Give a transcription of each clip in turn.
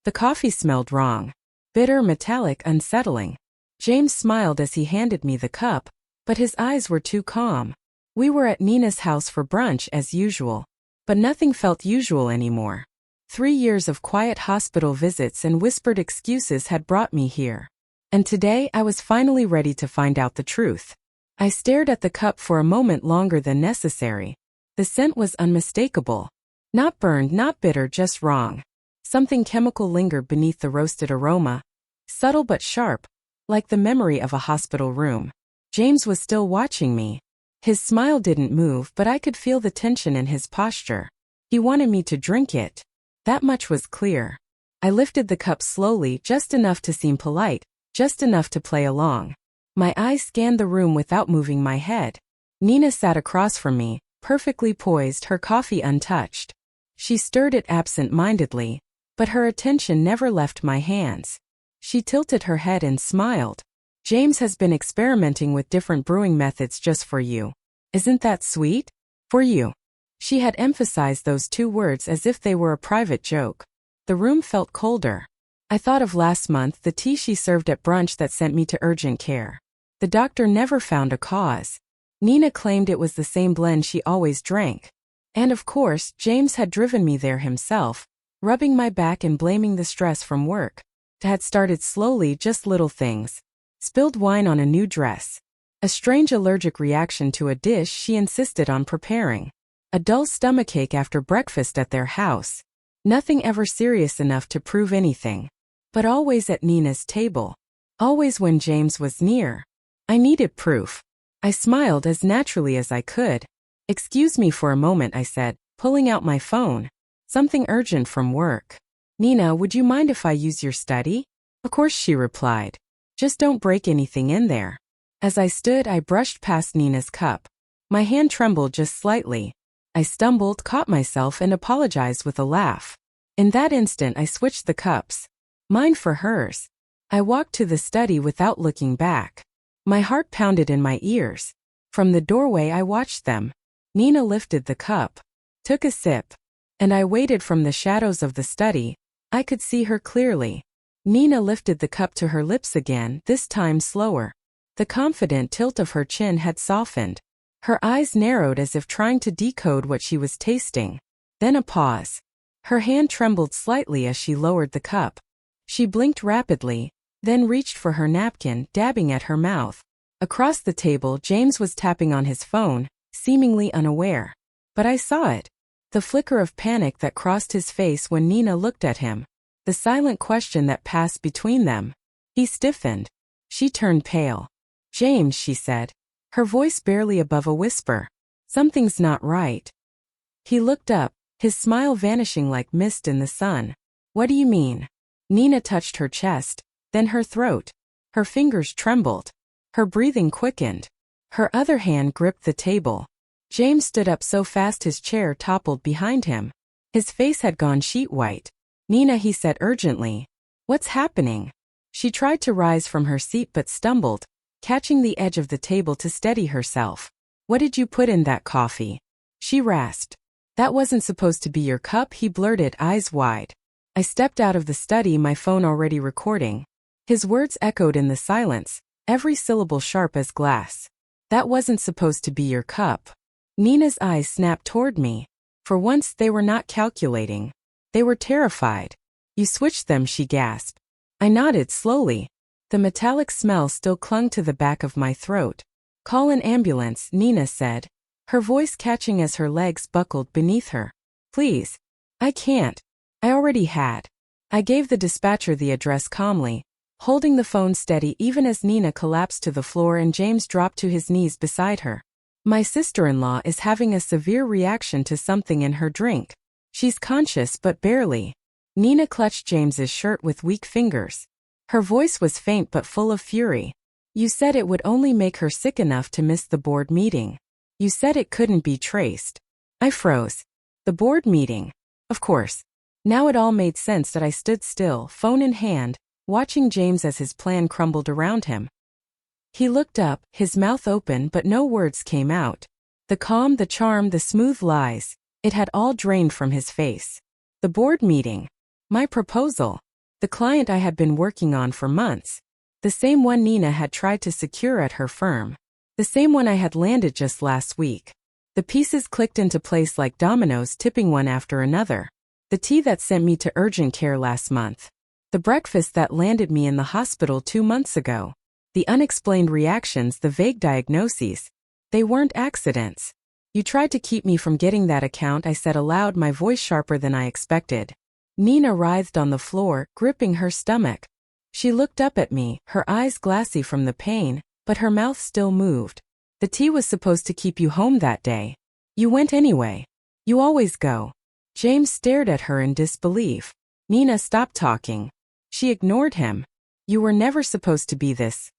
The coffee smelled wrong. Bitter, metallic, unsettling. James smiled as he handed me the cup, but his eyes were too calm. We were at Nina's house for brunch as usual. But nothing felt usual anymore. 3 years of quiet hospital visits and whispered excuses had brought me here. And today I was finally ready to find out the truth. I stared at the cup for a moment longer than necessary. The scent was unmistakable. Not burned, not bitter, just wrong. Something chemical lingered beneath the roasted aroma. Subtle but sharp, like the memory of a hospital room. James was still watching me. His smile didn't move, but I could feel the tension in his posture. He wanted me to drink it. That much was clear. I lifted the cup slowly, just enough to seem polite, just enough to play along. My eyes scanned the room without moving my head. Nina sat across from me, perfectly poised, her coffee untouched. She stirred it absent-mindedly, but her attention never left my hands. She tilted her head and smiled. James has been experimenting with different brewing methods just for you. Isn't that sweet? For you. She had emphasized those 2 words as if they were a private joke. The room felt colder. I thought of last month, the tea she served at brunch that sent me to urgent care. The doctor never found a cause. Nina claimed it was the same blend she always drank. And of course, James had driven me there himself, rubbing my back and blaming the stress from work. It had started slowly, just little things. Spilled wine on a new dress. A strange allergic reaction to a dish she insisted on preparing. A dull stomachache after breakfast at their house. Nothing ever serious enough to prove anything. But always at Nina's table. Always when James was near. I needed proof. I smiled as naturally as I could. "Excuse me for a moment," I said, pulling out my phone. "Something urgent from work." "Nina, would you mind if I use your study?" "Of course," she replied. "Just don't break anything in there." As I stood, I brushed past Nina's cup. My hand trembled just slightly. I stumbled, caught myself, and apologized with a laugh. In that instant, I switched the cups. Mine for hers. I walked to the study without looking back. My heart pounded in my ears. From the doorway, I watched them. Nina lifted the cup, took a sip, and I waited from the shadows of the study. I could see her clearly. Nina lifted the cup to her lips again, this time slower. The confident tilt of her chin had softened. Her eyes narrowed as if trying to decode what she was tasting. Then a pause. Her hand trembled slightly as she lowered the cup. She blinked rapidly, then reached for her napkin, dabbing at her mouth. Across the table, James was tapping on his phone, seemingly unaware. But I saw it. The flicker of panic that crossed his face when Nina looked at him. The silent question that passed between them. He stiffened. She turned pale. "James," she said, her voice barely above a whisper. "Something's not right." He looked up, his smile vanishing like mist in the sun. "What do you mean?" Nina touched her chest, then her throat. Her fingers trembled. Her breathing quickened. Her other hand gripped the table. James stood up so fast his chair toppled behind him. His face had gone sheet white. "Nina," he said urgently. "What's happening?" She tried to rise from her seat but stumbled, catching the edge of the table to steady herself. "What did you put in that coffee?" she rasped. "That wasn't supposed to be your cup," he blurted, eyes wide. I stepped out of the study, my phone already recording. His words echoed in the silence, every syllable sharp as glass. "That wasn't supposed to be your cup." Nina's eyes snapped toward me. For once they were not calculating. They were terrified. "You switched them," she gasped. I nodded slowly. The metallic smell still clung to the back of my throat. "Call an ambulance," Nina said, her voice catching as her legs buckled beneath her. "Please." "I can't. I already had." I gave the dispatcher the address calmly, holding the phone steady even as Nina collapsed to the floor and James dropped to his knees beside her. "My sister-in-law is having a severe reaction to something in her drink. She's conscious but barely." Nina clutched James's shirt with weak fingers. Her voice was faint but full of fury. "You said it would only make her sick enough to miss the board meeting. You said it couldn't be traced." I froze. The board meeting. Of course. Now it all made sense that I stood still, phone in hand, watching James as his plan crumbled around him. He looked up, his mouth open but no words came out. The calm, the charm, the smooth lies, it had all drained from his face. The board meeting. My proposal. The client I had been working on for months. The same one Nina had tried to secure at her firm. The same one I had landed just last week. The pieces clicked into place like dominoes, tipping one after another. The tea that sent me to urgent care last month. The breakfast that landed me in the hospital 2 months ago. The unexplained reactions, the vague diagnoses. They weren't accidents. You tried to keep me from getting that account, I said aloud, my voice sharper than I expected. Nina writhed on the floor, gripping her stomach. She looked up at me, her eyes glassy from the pain, but her mouth still moved. The tea was supposed to keep you home that day. You went anyway. You always go. James stared at her in disbelief. Nina stopped talking. She ignored him. You were never supposed to be this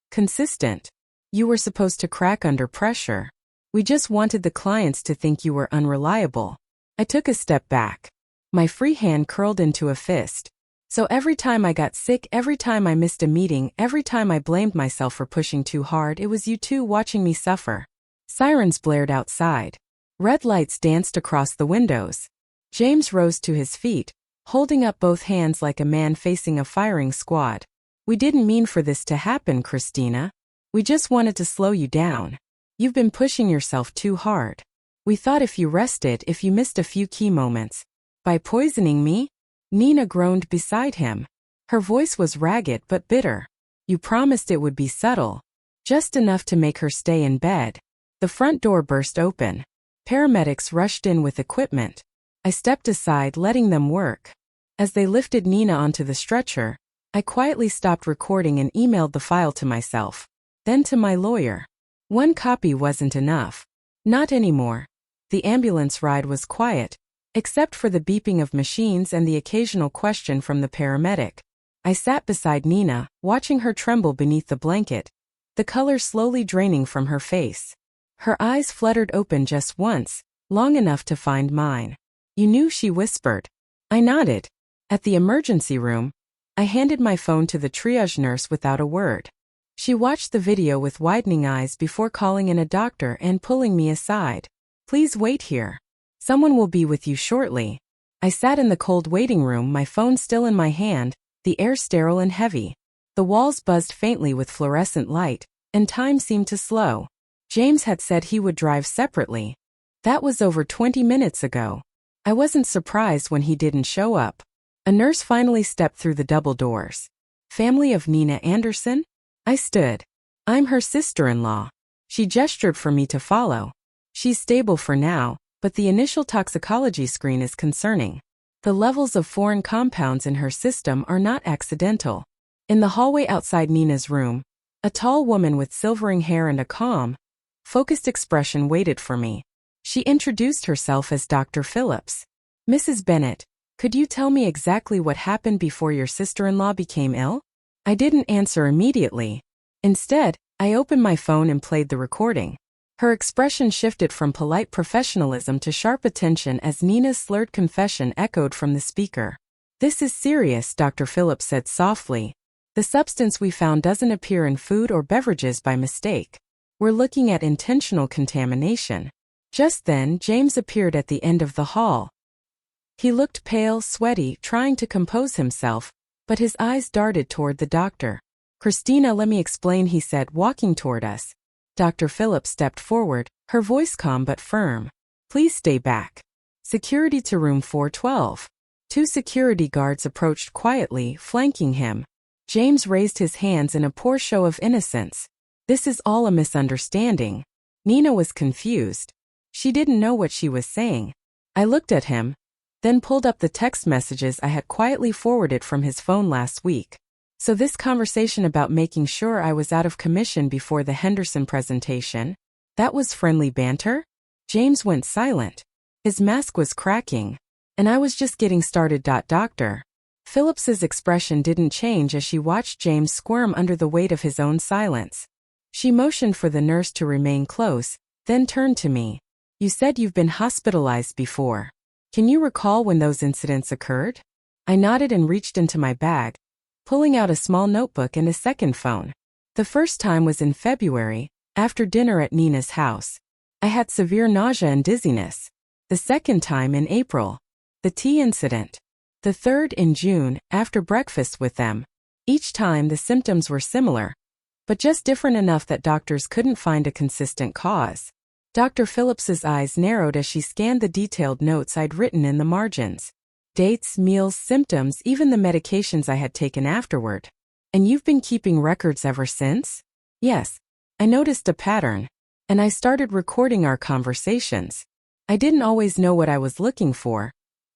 consistent. You were supposed to crack under pressure. We just wanted the clients to think you were unreliable. I took a step back. My free hand curled into a fist. So every time I got sick, every time I missed a meeting, every time I blamed myself for pushing too hard, it was you two watching me suffer. Sirens blared outside. Red lights danced across the windows. James rose to his feet, holding up both hands like a man facing a firing squad. We didn't mean for this to happen, Christina. We just wanted to slow you down. You've been pushing yourself too hard. We thought if you rested, if you missed a few key moments. By poisoning me? Nina groaned beside him. Her voice was ragged but bitter. You promised it would be subtle. Just enough to make her stay in bed. The front door burst open. Paramedics rushed in with equipment. I stepped aside, letting them work. As they lifted Nina onto the stretcher, I quietly stopped recording and emailed the file to myself. Then to my lawyer. One copy wasn't enough. Not anymore. The ambulance ride was quiet, except for the beeping of machines and the occasional question from the paramedic. I sat beside Nina, watching her tremble beneath the blanket, the color slowly draining from her face. Her eyes fluttered open just once, long enough to find mine. You knew, she whispered. I nodded. At the emergency room, I handed my phone to the triage nurse without a word. She watched the video with widening eyes before calling in a doctor and pulling me aside. Please wait here. Someone will be with you shortly. I sat in the cold waiting room, my phone still in my hand, the air sterile and heavy. The walls buzzed faintly with fluorescent light, and time seemed to slow. James had said he would drive separately. That was over 20 minutes ago. I wasn't surprised when he didn't show up. A nurse finally stepped through the double doors. Family of Nina Anderson? I stood. I'm her sister-in-law. She gestured for me to follow. She's stable for now, but the initial toxicology screen is concerning. The levels of foreign compounds in her system are not accidental. In the hallway outside Nina's room, a tall woman with silvering hair and a calm, focused expression waited for me. She introduced herself as Dr. Phillips. Mrs. Bennett, could you tell me exactly what happened before your sister-in-law became ill? I didn't answer immediately. Instead, I opened my phone and played the recording. Her expression shifted from polite professionalism to sharp attention as Nina's slurred confession echoed from the speaker. This is serious, Dr. Phillips said softly. The substance we found doesn't appear in food or beverages by mistake. We're looking at intentional contamination. Just then, James appeared at the end of the hall. He looked pale, sweaty, trying to compose himself, but his eyes darted toward the doctor. Christina, let me explain, he said, walking toward us. Dr. Phillips stepped forward, her voice calm but firm. Please stay back. Security to room 412. 2 security guards approached quietly, flanking him. James raised his hands in a poor show of innocence. This is all a misunderstanding. Nina was confused. She didn't know what she was saying. I looked at him, then pulled up the text messages I had quietly forwarded from his phone last week. So this conversation about making sure I was out of commission before the Henderson presentation, that was friendly banter? James went silent. His mask was cracking. And I was just getting started. Dr. Phillips's expression didn't change as she watched James squirm under the weight of his own silence. She motioned for the nurse to remain close, then turned to me. You said you've been hospitalized before. Can you recall when those incidents occurred? I nodded and reached into my bag, pulling out a small notebook and a second phone. The first time was in February, after dinner at Nina's house. I had severe nausea and dizziness. The second time in April. The tea incident. The third in June, after breakfast with them. Each time the symptoms were similar, but just different enough that doctors couldn't find a consistent cause. Dr. Phillips's eyes narrowed as she scanned the detailed notes I'd written in the margins. Dates, meals, symptoms, even the medications I had taken afterward. And you've been keeping records ever since? Yes. I noticed a pattern, and I started recording our conversations. I didn't always know what I was looking for,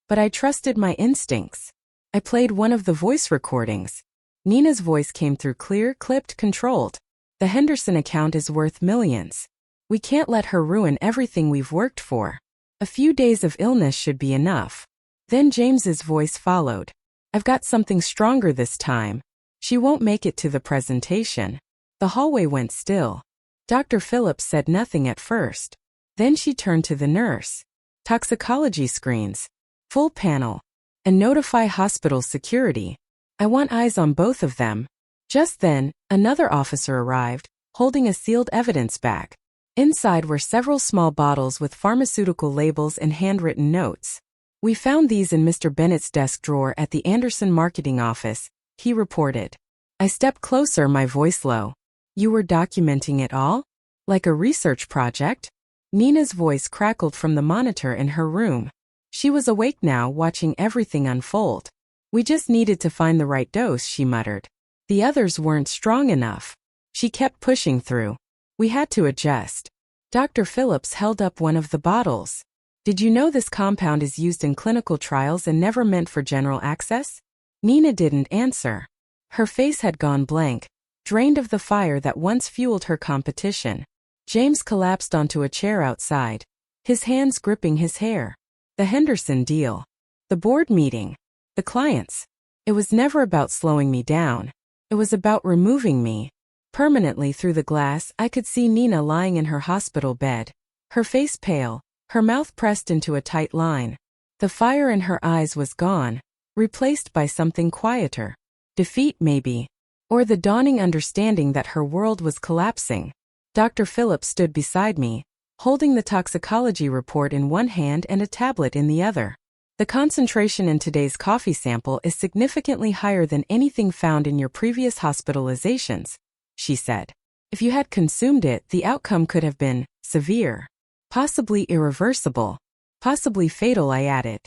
but I trusted my instincts. I played one of the voice recordings. Nina's voice came through clear, clipped, controlled. The Henderson account is worth millions. We can't let her ruin everything we've worked for. A few days of illness should be enough. Then James's voice followed. I've got something stronger this time. She won't make it to the presentation. The hallway went still. Dr. Phillips said nothing at first. Then she turned to the nurse. Toxicology screens. Full panel. And notify hospital security. I want eyes on both of them. Just then, another officer arrived, holding a sealed evidence bag. Inside were several small bottles with pharmaceutical labels and handwritten notes. We found these in Mr. Bennett's desk drawer at the Anderson marketing office, he reported. I stepped closer, my voice low. You were documenting it all? Like a research project? Nina's voice crackled from the monitor in her room. She was awake now, watching everything unfold. We just needed to find the right dose, she muttered. The others weren't strong enough. She kept pushing through. We had to adjust. Dr. Phillips held up one of the bottles. Did you know this compound is used in clinical trials and never meant for general access? Nina didn't answer. Her face had gone blank, drained of the fire that once fueled her competition. James collapsed onto a chair outside, his hands gripping his hair. The Henderson deal. The board meeting. The clients. It was never about slowing me down. It was about removing me. Permanently through the glass, I could see Nina lying in her hospital bed. Her face pale, her mouth pressed into a tight line. The fire in her eyes was gone, replaced by something quieter. Defeat, maybe. Or the dawning understanding that her world was collapsing. Dr. Phillips stood beside me, holding the toxicology report in one hand and a tablet in the other. The concentration in today's coffee sample is significantly higher than anything found in your previous hospitalizations, she said. If you had consumed it, the outcome could have been severe, possibly irreversible, possibly fatal, I added.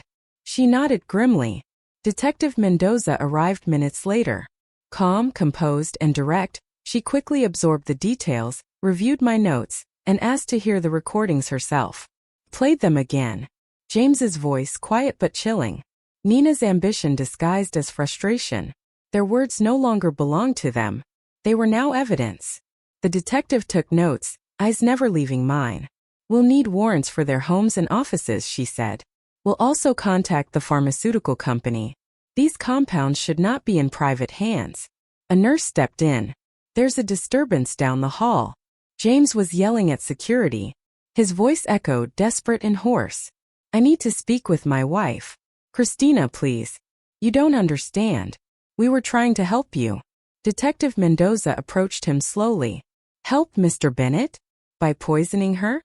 She nodded grimly. Detective Mendoza arrived minutes later. Calm, composed, and direct, she quickly absorbed the details, reviewed my notes, and asked to hear the recordings herself. Played them again. James's voice quiet but chilling. Nina's ambition disguised as frustration. Their words no longer belonged to them. They were now evidence. The detective took notes, eyes never leaving mine. We'll need warrants for their homes and offices, she said. We'll also contact the pharmaceutical company. These compounds should not be in private hands. A nurse stepped in. There's a disturbance down the hall. James was yelling at security. His voice echoed, desperate and hoarse. I need to speak with my wife. Christina, please. You don't understand. We were trying to help you. Detective Mendoza approached him slowly. Help Mr. Bennett? By poisoning her?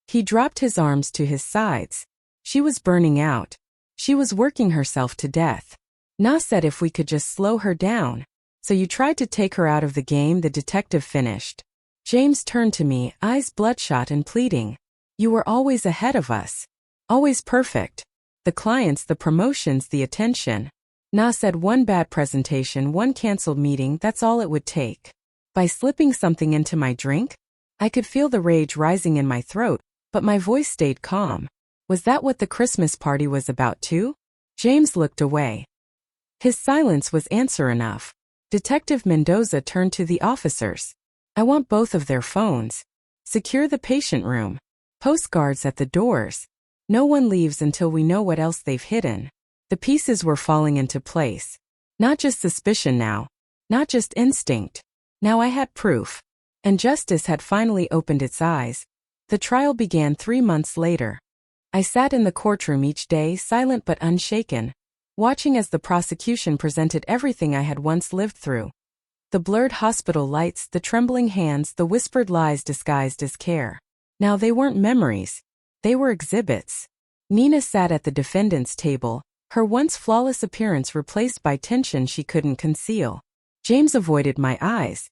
He dropped his arms to his sides. She was burning out. She was working herself to death. Na said if we could just slow her down. So you tried to take her out of the game, the detective finished. James turned to me, eyes bloodshot and pleading. You were always ahead of us. Always perfect. The clients, the promotions, the attention. Na said one bad presentation, one canceled meeting, that's all it would take. By slipping something into my drink? I could feel the rage rising in my throat, but my voice stayed calm. Was that what the Christmas party was about too? James looked away. His silence was answer enough. Detective Mendoza turned to the officers. I want both of their phones. Secure the patient room. Postguards at the doors. No one leaves until we know what else they've hidden. The pieces were falling into place. Not just suspicion now. Not just instinct. Now I had proof. And justice had finally opened its eyes. The trial began 3 months later. I sat in the courtroom each day, silent but unshaken, watching as the prosecution presented everything I had once lived through. The blurred hospital lights, the trembling hands, the whispered lies disguised as care. Now they weren't memories. They were exhibits. Nina sat at the defendant's table, her once flawless appearance replaced by tension she couldn't conceal. James avoided my eyes.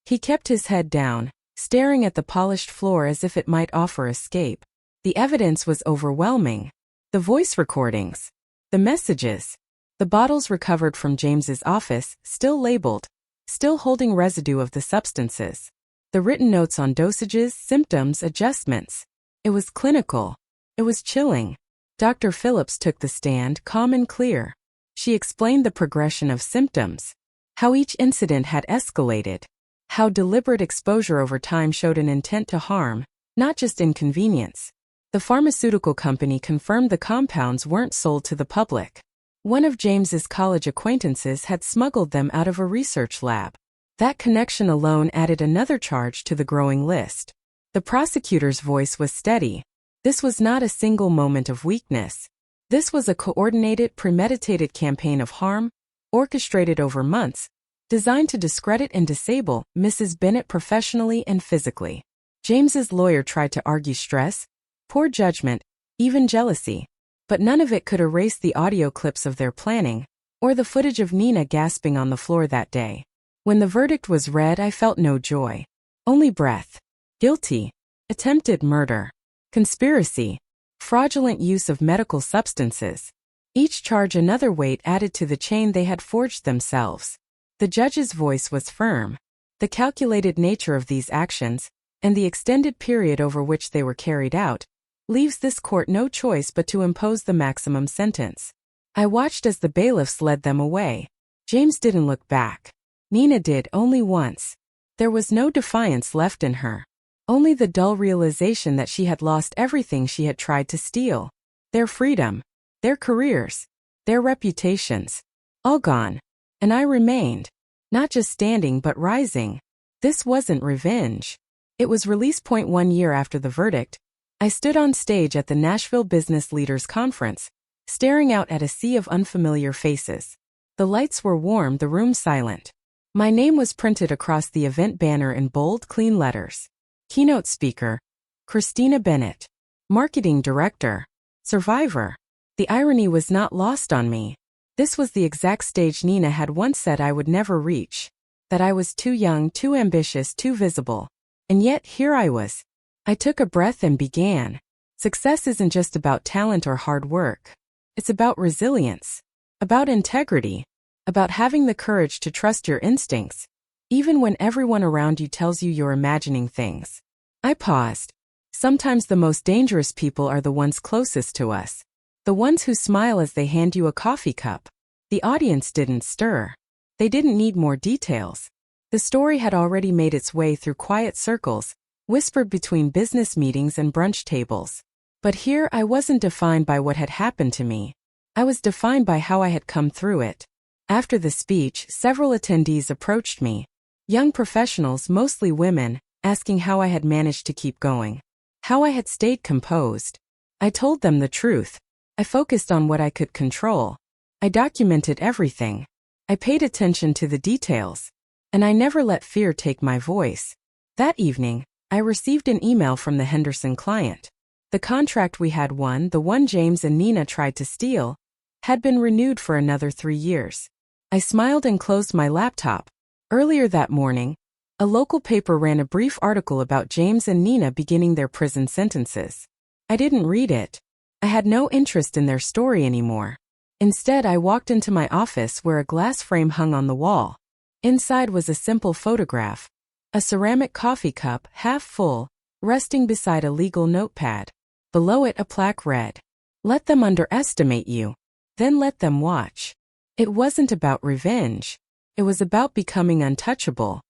He kept his head down, staring at the polished floor as if it might offer escape. The evidence was overwhelming. The voice recordings. The messages. The bottles recovered from James's office, still labeled, still holding residue of the substances. The written notes on dosages, symptoms, adjustments. It was clinical. It was chilling. Dr. Phillips took the stand, calm and clear. She explained the progression of symptoms. How each incident had escalated. How deliberate exposure over time showed an intent to harm, not just inconvenience. The pharmaceutical company confirmed the compounds weren't sold to the public. One of James's college acquaintances had smuggled them out of a research lab. That connection alone added another charge to the growing list. The prosecutor's voice was steady. This was not a single moment of weakness. This was a coordinated, premeditated campaign of harm, orchestrated over months, designed to discredit and disable Mrs. Bennett professionally and physically. James's lawyer tried to argue stress, poor judgment, even jealousy, but none of it could erase the audio clips of their planning, or the footage of Nina gasping on the floor that day. When the verdict was read, I felt no joy. Only breath. Guilty. Attempted murder. Conspiracy. Fraudulent use of medical substances. Each charge another weight added to the chain they had forged themselves. The judge's voice was firm. The calculated nature of these actions, and the extended period over which they were carried out, leaves this court no choice but to impose the maximum sentence. I watched as the bailiffs led them away. James didn't look back. Nina did, only once. There was no defiance left in her. Only the dull realization that she had lost everything she had tried to steal. Their freedom. Their careers. Their reputations. All gone. And I remained. Not just standing but rising. This wasn't revenge. It was release point 1 year after the verdict. I stood on stage at the Nashville Business Leaders Conference, staring out at a sea of unfamiliar faces. The lights were warm, the room silent. My name was printed across the event banner in bold, clean letters. Keynote speaker, Christina Bennett. Marketing director, survivor. The irony was not lost on me. This was the exact stage Nina had once said I would never reach. That I was too young, too ambitious, too visible. And yet, here I was. I took a breath and began. Success isn't just about talent or hard work. It's about resilience. About integrity. About having the courage to trust your instincts, even when everyone around you tells you you're imagining things. I paused. Sometimes the most dangerous people are the ones closest to us. The ones who smile as they hand you a coffee cup. The audience didn't stir. They didn't need more details. The story had already made its way through quiet circles, whispered between business meetings and brunch tables. But here I wasn't defined by what had happened to me. I was defined by how I had come through it. After the speech, several attendees approached me. Young professionals, mostly women, asking how I had managed to keep going. How I had stayed composed. I told them the truth. I focused on what I could control. I documented everything. I paid attention to the details. And I never let fear take my voice. That evening, I received an email from the Henderson client. The contract we had won, the one James and Nina tried to steal, had been renewed for another 3 years. I smiled and closed my laptop. Earlier that morning, a local paper ran a brief article about James and Nina beginning their prison sentences. I didn't read it. I had no interest in their story anymore. Instead, I walked into my office where a glass frame hung on the wall. Inside was a simple photograph. A ceramic coffee cup, half full, resting beside a legal notepad. Below it a plaque read, "Let them underestimate you. Then let them watch." It wasn't about revenge. It was about becoming untouchable.